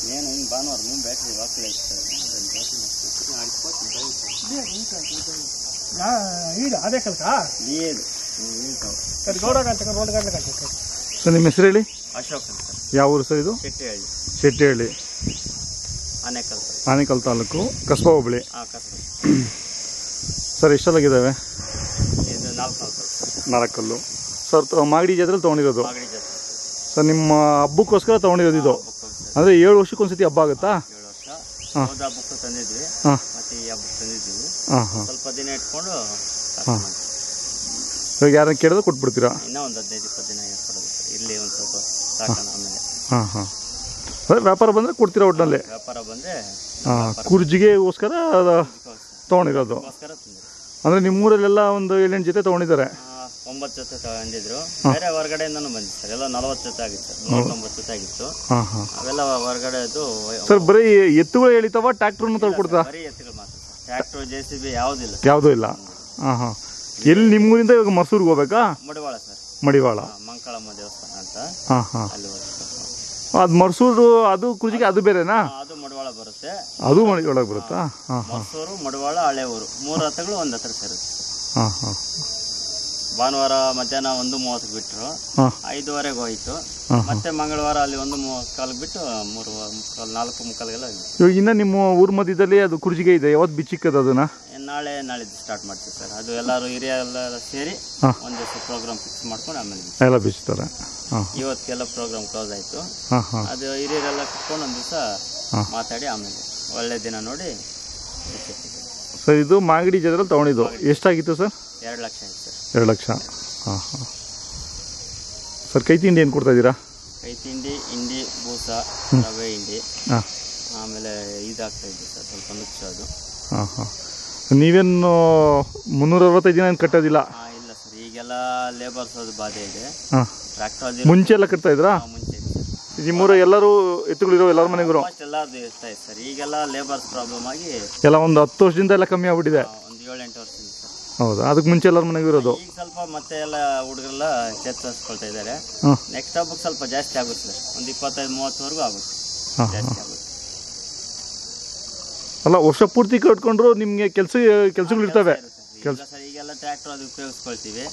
నేను ಭಾನುವಾರ ಮುಂದೆ ಬ್ಯಾಟ್ರಿ ವಾಕಲ್ ಅದೇ ಕಲ್ಕ ಸರ್ ನಿಮ್ಮ ಹೆಸರು ಹೇಳಿ. ಅಶೋಕ್ ಅಂತ. ಯಾವ ಊರು ಸರ್ ಇದು? ಶೆಟ್ಟಿಹಳ್ಳಿ. ಶೆಟ್ಟಿಹಳ್ಳಿ, ಆನೇಕಲ್ ತಾಲೂಕು, ಕಸ್ಬಾ ಹೋಬಳಿ. ಸರ್ ಎಷ್ಟೆಲ್ಲಾಗಿದ್ದಾವೆ? ಇದು 4 ಕಲ್ಲು ಸರ್. ಮಾಗಡಿ ಜಾತ್ರೆಯಲ್ಲಿ ತೊಗೊಂಡಿರೋದು ಸರ್. ನಿಮ್ಮ ಹಬ್ಬಕ್ಕೋಸ್ಕರ ತೊಗೊಂಡಿರೋದು ಇದು? ಅಂದರೆ 7 ವರ್ಷಕ್ಕೊಂದ್ಸತಿ ಹಬ್ಬ ಆಗುತ್ತಾ? 7 ವರ್ಷ. ಹೋದ ಹಬ್ಬಕ್ಕೂ ತಂದಿದ್ವಿ, ಮತ್ತೆ ಈ ಹಬ್ಬಕ್ಕೆ ತಂದಿದ್ದೀವಿ. ಸ್ವಲ್ಪ ದಿನ ಇಟ್ಕೊಂಡು ಇವಾಗ ಯಾರನ್ನ ಕೇಳಿದ್ರೆ ಕೊಟ್ಬಿಡ್ತೀರಾ? ಇನ್ನೂ ಒಂದು 15-20 ದಿನ ಕೊಡೋದು ಸರ್. ಇಲ್ಲಿ ಒಂದು ಸ್ವಲ್ಪ ಸಾಕೋಣ ಆಮೇಲೆ. ಅದೇ ವ್ಯಾಪಾರ ಬಂದರೆ ಕೊಡ್ತೀರಾ ಒಟ್ಟಿನಲ್ಲಿ? ವ್ಯಾಪಾರ ಬಂದರೆ ಕುರ್ಜಿಗೆಗೋಸ್ಕರ ತೊಗೊಂಡಿರೋದು. ಅಂದರೆ ನಿಮ್ಮೂರಲ್ಲೆಲ್ಲ ಒಂದು 7-8 ಜೊತೆ ತೊಗೊಂಡಿದ್ದಾರೆ? 9 ಜೊತೆ ತಗೊಂಡಿದ್ರು. ಬೇರೆ ಹೊರಗಡೆಯಿಂದನೂ ಬಂದಿತ್ತು ಸರ್. ಎಲ್ಲ 40 ಜೊತೆ ಆಗಿತ್ತು, 39 ಜೊತೆ ಆಗಿತ್ತು. ಅವೆಲ್ಲ ಹೊರಗಡೆದು. ಸರ್ ಬರೀ ಎತ್ತುಗಳು ಎಳಿತಾವ, ಟ್ರ್ಯಾಕ್ಟರ್ನು ತಗೊಳ್ಕೊಡ್ತಾ? ಬರೀ ಎತ್ತುಗಳು ಮಾತ್ರ. ಟ್ರ್ಯಾಕ್ಟರ್ JCB ಯಾವುದಿಲ್ಲ. ಯಾವುದೂ ಇಲ್ಲ. ಎಲ್ಲಿ ನಿಮ್ಮೂರಿಂದ ಇವಾಗ ಮಸೂರಿಗೆ ಹೋಗ್ಬೇಕಾ? ಮಡಿವಾಳ ಸರ್. ಮಡಿವಾಳ ಮಂಕಾಳಮ್ಮ ದೇವಸ್ಥಾನ ಅಂತ ಅಲ್ಲಿ ಅದು ಮರ್ಸೂರು. ಅದು ಕುರ್ಜಿಗೆ ಅದು ಬೇರೆನಾ? ಅದು ಮಡಿವಾಳ ಬರುತ್ತೆ. ಅದು ಮಡಿವಾಳಗೆ ಬರುತ್ತಾ? ಮರ್ಸೂರು, ಮಡಿವಾಳ, ಹಳೆ ಊರು 3 ಹತ್ತಗಳು ಒಂದು ಹತ್ರ ಸೇರುತ್ತೆ. ಭಾನುವಾರ ಮಧ್ಯಾಹ್ನ 1:30 ಬಿಟ್ಟರು, 5:15 ಹೋಯ್ತು. ಮತ್ತೆ ಮಂಗಳವಾರ ಅಲ್ಲಿ 1:45 ಬಿಟ್ಟು 4:45 ಇವಾಗ ಇನ್ನ ನಿಮ್ಮ ಊರ್ ಮಧ್ಯದಲ್ಲಿ ಅದು ಕುರ್ಜಿಗೆ ಇದೆ. ಯಾವತ್ತು ಬಿಚ್ಚಿಕ್ಕದ ಅದನ್ನ? ನಾಳಿದ್ದು ಸ್ಟಾರ್ಟ್ ಮಾಡ್ತೀವಿ ಸರ್. ಅದು ಎಲ್ಲರೂ ಹಿರಿಯ ಎಲ್ಲ ಸೇರಿ ಒಂದು ದಿವಸ ಪ್ರೋಗ್ರಾಮ್ ಫಿಕ್ಸ್ ಮಾಡ್ಕೊಂಡು ಆಮೇಲೆ ಎಲ್ಲ ಬಿಚ್ತಾರೆ. ಇವತ್ತಿಗೆಲ್ಲ ಪ್ರೋಗ್ರಾಮ್ ಕ್ಲೋಸ್ ಆಯ್ತು. ಅದು ಹಿರಿಯರೆಲ್ಲ ಕುತ್ಕೊಂಡು ಒಂದು ದಿವಸ ಮಾತಾಡಿ ಆಮೇಲೆ ಒಳ್ಳೆ ದಿನ ನೋಡಿ. ಸರ್ ಇದು ಮಾಗಡಿ ಜಾತ್ರೆಯಲ್ಲಿ ತಗೊಂಡಿದ್ದು ಎಷ್ಟಾಗಿತ್ತು ಸರ್? 2 ಲಕ್ಷ ಆಯ್ತು ಸರ್. 2 ಲಕ್ಷ. ಸರ್ ಕೈ ತಿಂಡಿ ಏನು ಕೊಡ್ತಾ ಇದ್ದೀರಾ? ಕೈ ತಿಂಡಿ, ಹಿಂಡಿ, ಬೂಸ, ರವೆ ಹಿಂಡಿ, ಆಮೇಲೆ ಇದಾಗ್ತಾ ಇದ್ದೆ ಸರ್ ಸ್ವಲ್ಪ ನುಚ್ಚು ಅದು. ನೀವೇನು 365 ದಿನ ಏನು ಕಟ್ಟೋದಿಲ್ಲ? ಇಲ್ಲ ಸರ್, ಈಗೆಲ್ಲ ಲೇಬರ್ಸ್ ಅದು ಬಾಧೆ ಇದೆ. ಟ್ರ್ಯಾಕ್ಟರ್ ಮುಂಚೆ ಎಲ್ಲ ಕಟ್ತಾ ಇದ್ರಾ? ಮುಂಚೆ ನಿಮ್ಮೂರ ಎಲ್ಲರೂ ಎತ್ತುಗಳಿರೋ ಎಲ್ಲರ ಮನೆಗೂ ಎಲ್ಲರದು ಇರ್ತಾ ಇದೆ ಸರ್. ಈಗೆಲ್ಲ ಲೇಬರ್ಸ್ ಪ್ರಾಬ್ಲಮ್ ಆಗಿ ಎಲ್ಲ ಒಂದು 10 ವರ್ಷದಿಂದ ಎಲ್ಲ ಕಮ್ಮಿ ಆಗ್ಬಿಟ್ಟಿದೆ. ಒಂದು 7-8 ವರ್ಷದಿಂದ ಸರ್. ಹೌದಾ? ಅದಕ್ಕೆ ಮುಂಚೆ ಎಲ್ಲರ ಮನೆಗೂ ಇರೋದು. ಈಗ ಸ್ವಲ್ಪ ಮತ್ತೆ ಎಲ್ಲ ಹುಡುಗರೆಲ್ಲ ಚೇತರಿಸ್ಕೊಳ್ತಾ ಇದ್ದಾರೆ. ನೆಕ್ಸ್ಟ್ ಹಬ್ಬಕ್ಕೆ ಸ್ವಲ್ಪ ಜಾಸ್ತಿ ಆಗುತ್ತೆ ಸರ್. ಒಂದು 25-30ವರೆಗೂ ಆಗುತ್ತೆ, ಜಾಸ್ತಿ ಆಗುತ್ತೆ. ಅಲ್ಲ ವರ್ಷ ಪೂರ್ತಿ ಕಟ್ಕೊಂಡ್ರು ನಿಮ್ಗೆ ಕೆಲಸಗಳು ಇರ್ತವೆ. ಈಗೆಲ್ಲ ಟ್ರ್ಯಾಕ್ಟರ್ ಅದು ಉಪಯೋಗಿಸ್ಕೊಳ್ತೀವಿ.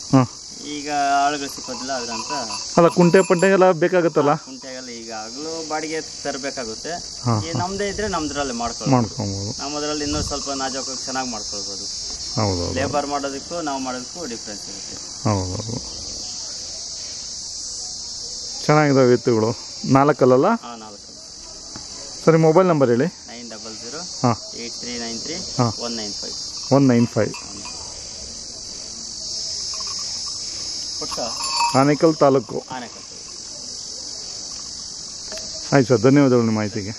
ಈಗ ಆಳುಗಳು ಸಿಕ್ಕೋದಿಲ್ಲ ಅದ್ರಂತ. ಅಲ್ಲ ಕುಂಟೆ ಪಂಟೆಗೆಲ್ಲ ಬೇಕಾಗುತ್ತಲ್ಲ? ಕುಂಟೆಗೆಲ್ಲ ಈಗ ಆಗಲೂ ಬಾಡಿಗೆ ತರಬೇಕಾಗುತ್ತೆ. ಈ ನಮ್ದೇ ಇದ್ರೆ ನಮ್ದ್ರಲ್ಲಿ ಮಾಡ್ಕೊಳ್ಬೋದು. ನಮ್ಮದ್ರಲ್ಲಿ ಇನ್ನೂ ಸ್ವಲ್ಪ ನಾಜೂಕಾಗಿ ಚೆನ್ನಾಗಿ ಮಾಡ್ಕೊಳ್ಬೋದು. ಹೌದು. ಲೇಬರ್ ಮಾಡೋದಕ್ಕೂ ನಾವು ಮಾಡೋದಕ್ಕೂ ಡಿಫ್ರೆನ್ಸ್ ಇರುತ್ತೆ. ಹೌದು. ಚೆನ್ನಾಗಿದಾವೆ ಎತ್ತುಗಳು. 4 ಕಲ್ಲಲ್ಲ? 4 ಕಲ್ಲು. ಸರಿ ಮೊಬೈಲ್ ನಂಬರ್ ಹೇಳಿ. 900-8393-195. 195. ಆನೇಕಲ್ ತಾಲೂಕು. ಆನೇಕಲ್. ಆಯ್ತು ಸರ್, ಧನ್ಯವಾದಗಳು ನಿಮ್ಮ ಮಾಹಿತಿಗೆ.